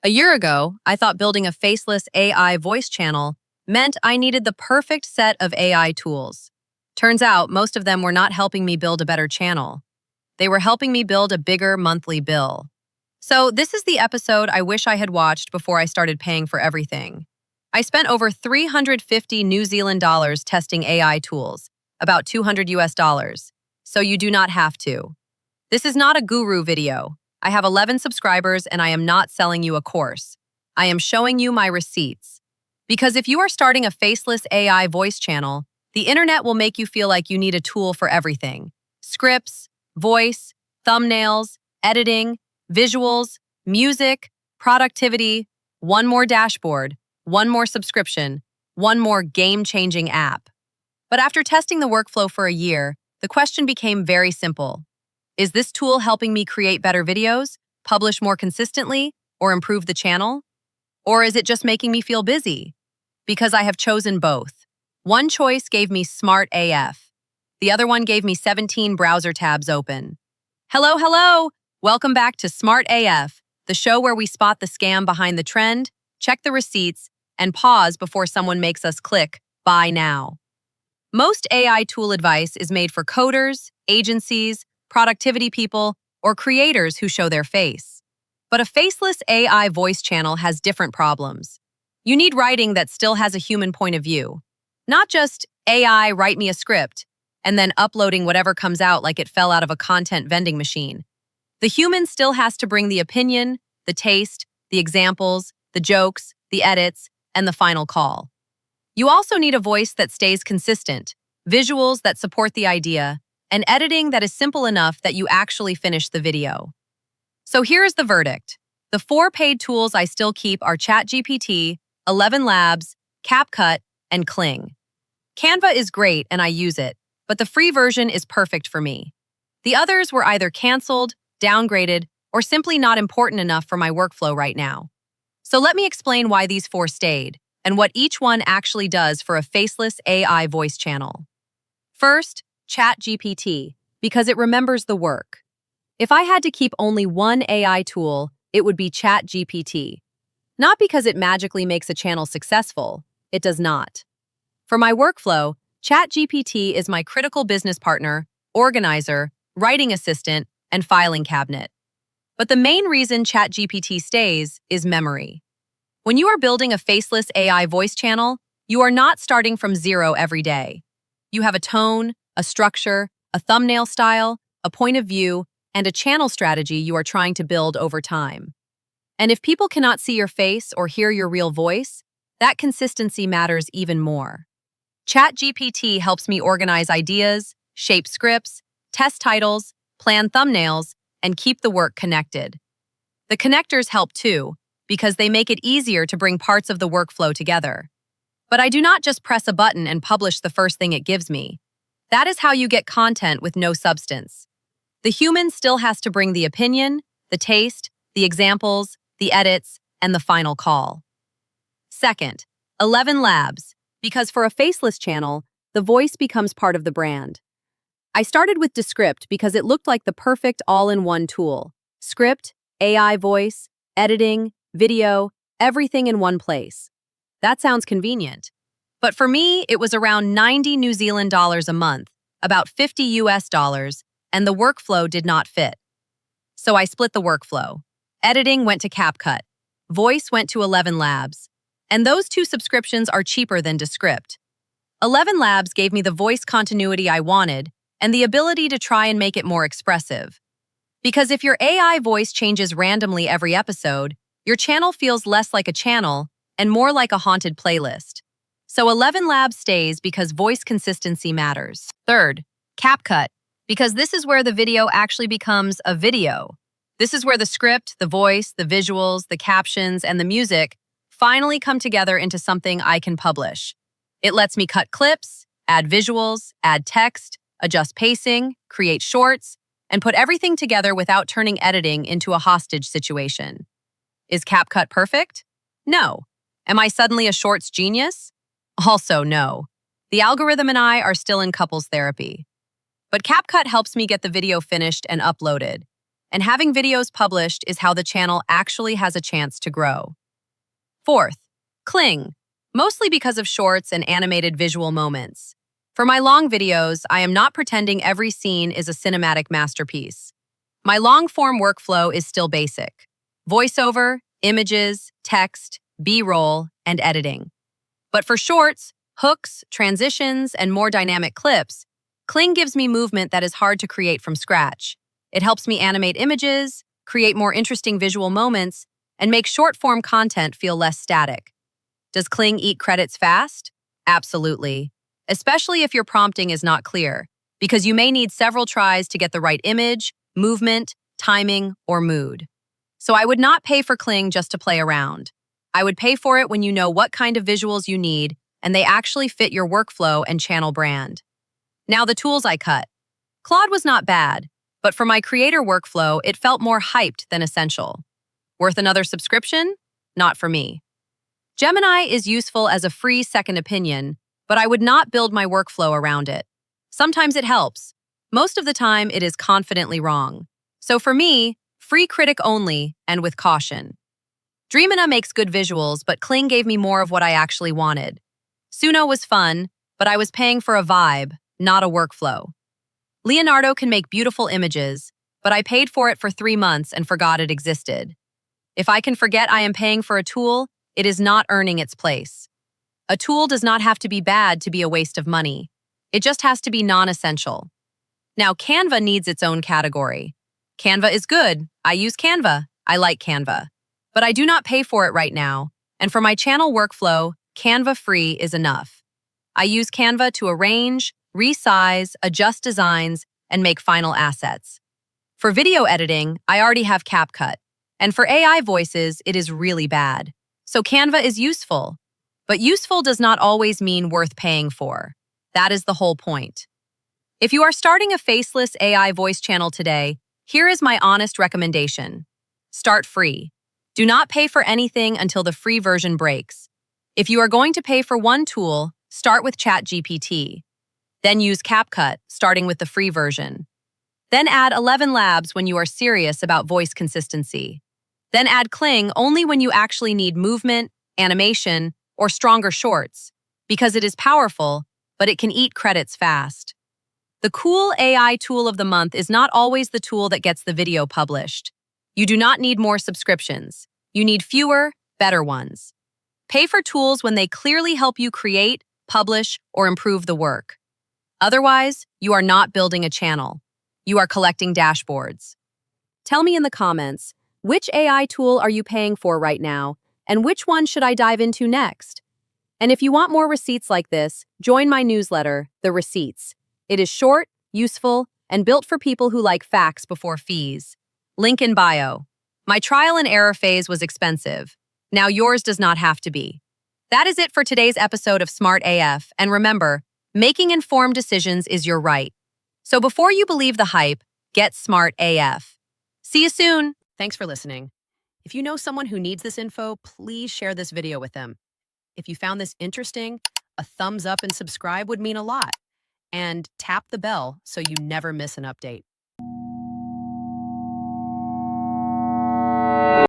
A year ago, I thought building a faceless AI voice channel meant I needed the perfect set of AI tools. Turns out, most of them were not helping me build a better channel. They were helping me build a bigger monthly bill. So this is the episode I wish I had watched before I started paying for everything. I spent over 350 New Zealand dollars testing AI tools, about 200 US dollars. So you do not have to. This is not a guru video. I have 11 subscribers and I am not selling you a course. I am showing you my receipts. Because if you are starting a faceless AI voice channel, the internet will make you feel like you need a tool for everything. Scripts, voice, thumbnails, editing, visuals, music, productivity, one more dashboard, one more subscription, one more game-changing app. But after testing the workflow for a year, the question became very simple. Is this tool helping me create better videos, publish more consistently, or improve the channel? Or is it just making me feel busy? Because I have chosen both. One choice gave me Smart AF. The other one gave me 17 browser tabs open. Hello! Welcome back to Smart AF, the show where we spot the scam behind the trend, check the receipts, and pause before someone makes us click Buy Now. Most AI tool advice is made for coders, agencies, productivity people, or creators who show their face. But a faceless AI voice channel has different problems. You need writing that still has a human point of view. Not just AI write me a script, and then uploading whatever comes out like it fell out of a content vending machine. The human still has to bring the opinion, the taste, the examples, the jokes, the edits, and the final call. You also need a voice that stays consistent, visuals that support the idea, and editing that is simple enough that you actually finish the video. So here's the verdict. The 4 paid tools I still keep are ChatGPT, ElevenLabs, CapCut, and Kling. Canva is great and I use it, but the free version is perfect for me. The others were either canceled, downgraded, or simply not important enough for my workflow right now. So let me explain why these 4 stayed, and what each one actually does for a faceless AI voice channel. First, ChatGPT, because it remembers the work. If I had to keep only one AI tool, it would be ChatGPT. Not because it magically makes a channel successful, it does not. For my workflow, ChatGPT is my critical business partner, organizer, writing assistant, and filing cabinet. But the main reason ChatGPT stays is memory. When you are building a faceless AI voice channel, you are not starting from zero every day. You have a tone, a structure, a thumbnail style, a point of view, and a channel strategy you are trying to build over time. And if people cannot see your face or hear your real voice, that consistency matters even more. ChatGPT helps me organize ideas, shape scripts, test titles, plan thumbnails, and keep the work connected. The connectors help too, because they make it easier to bring parts of the workflow together. But I do not just press a button and publish the first thing it gives me. That is how you get content with no substance. The human still has to bring the opinion, the taste, the examples, the edits, and the final call. Second, ElevenLabs, because for a faceless channel, the voice becomes part of the brand. I started with Descript because it looked like the perfect all-in-one tool. Script, AI voice, editing, video, everything in one place. That sounds convenient. But for me, it was around 90 New Zealand dollars a month, about 50 US dollars, and the workflow did not fit. So I split the workflow. Editing went to CapCut. Voice went to ElevenLabs. And those 2 subscriptions are cheaper than Descript. ElevenLabs gave me the voice continuity I wanted and the ability to try and make it more expressive. Because if your AI voice changes randomly every episode, your channel feels less like a channel and more like a haunted playlist. So ElevenLabs stays because voice consistency matters. Third, CapCut, because this is where the video actually becomes a video. This is where the script, the voice, the visuals, the captions, and the music finally come together into something I can publish. It lets me cut clips, add visuals, add text, adjust pacing, create shorts, and put everything together without turning editing into a hostage situation. Is CapCut perfect? No. Am I suddenly a shorts genius? Also no. The algorithm and I are still in couples therapy. But CapCut helps me get the video finished and uploaded. and having videos published is how the channel actually has a chance to grow. Fourth, Kling, mostly because of shorts and animated visual moments. For my long videos, I am not pretending every scene is a cinematic masterpiece. My long-form workflow is still basic: voiceover, images, text, B-roll, and editing. But for shorts, hooks, transitions, and more dynamic clips, Kling gives me movement that is hard to create from scratch. It helps me animate images, create more interesting visual moments, and make short-form content feel less static. Does Kling eat credits fast? Absolutely. Especially if your prompting is not clear, because you may need several tries to get the right image, movement, timing, or mood. So I would not pay for Kling just to play around. I would pay for it when you know what kind of visuals you need and they actually fit your workflow and channel brand. Now the tools I cut. Claude was not bad, but for my creator workflow, it felt more hyped than essential. Worth another subscription? Not for me. Gemini is useful as a free second opinion, but I would not build my workflow around it. Sometimes it helps. Most of the time, it is confidently wrong. So for me, free critic only and with caution. Dreamina makes good visuals, but Kling gave me more of what I actually wanted. Suno was fun, but I was paying for a vibe, not a workflow. Leonardo can make beautiful images, but I paid for it for 3 months and forgot it existed. If I can forget I am paying for a tool, it is not earning its place. A tool does not have to be bad to be a waste of money. It just has to be non-essential. Now, Canva needs its own category. Canva is good. I use Canva. I like Canva. But I do not pay for it right now, and for my channel workflow, Canva free is enough. I use Canva to arrange, resize, adjust designs, and make final assets. For video editing, I already have CapCut, and for AI voices, it is really bad. So Canva is useful, but useful does not always mean worth paying for. That is the whole point. If you are starting a faceless AI voice channel today, here is my honest recommendation. Start free. Do not pay for anything until the free version breaks. If you are going to pay for one tool, start with ChatGPT. Then use CapCut, starting with the free version. Then add ElevenLabs when you are serious about voice consistency. Then add Kling only when you actually need movement, animation, or stronger shorts, because it is powerful, but it can eat credits fast. The cool AI tool of the month is not always the tool that gets the video published. You do not need more subscriptions. You need fewer, better ones. Pay for tools when they clearly help you create, publish, or improve the work. Otherwise, you are not building a channel. You are collecting dashboards. Tell me in the comments, which AI tool are you paying for right now, and which one should I dive into next? And if you want more receipts like this, join my newsletter, The Receipts. It is short, useful, and built for people who like facts before fees. Link in bio. My trial and error phase was expensive. Now yours does not have to be. That is it for today's episode of Smart AF, and remember, making informed decisions is your right. So before you believe the hype, get Smart AF. See you soon. Thanks for listening. If you know someone who needs this info, please share this video with them. If you found this interesting, a thumbs up and subscribe would mean a lot. And tap the bell so you never miss an update.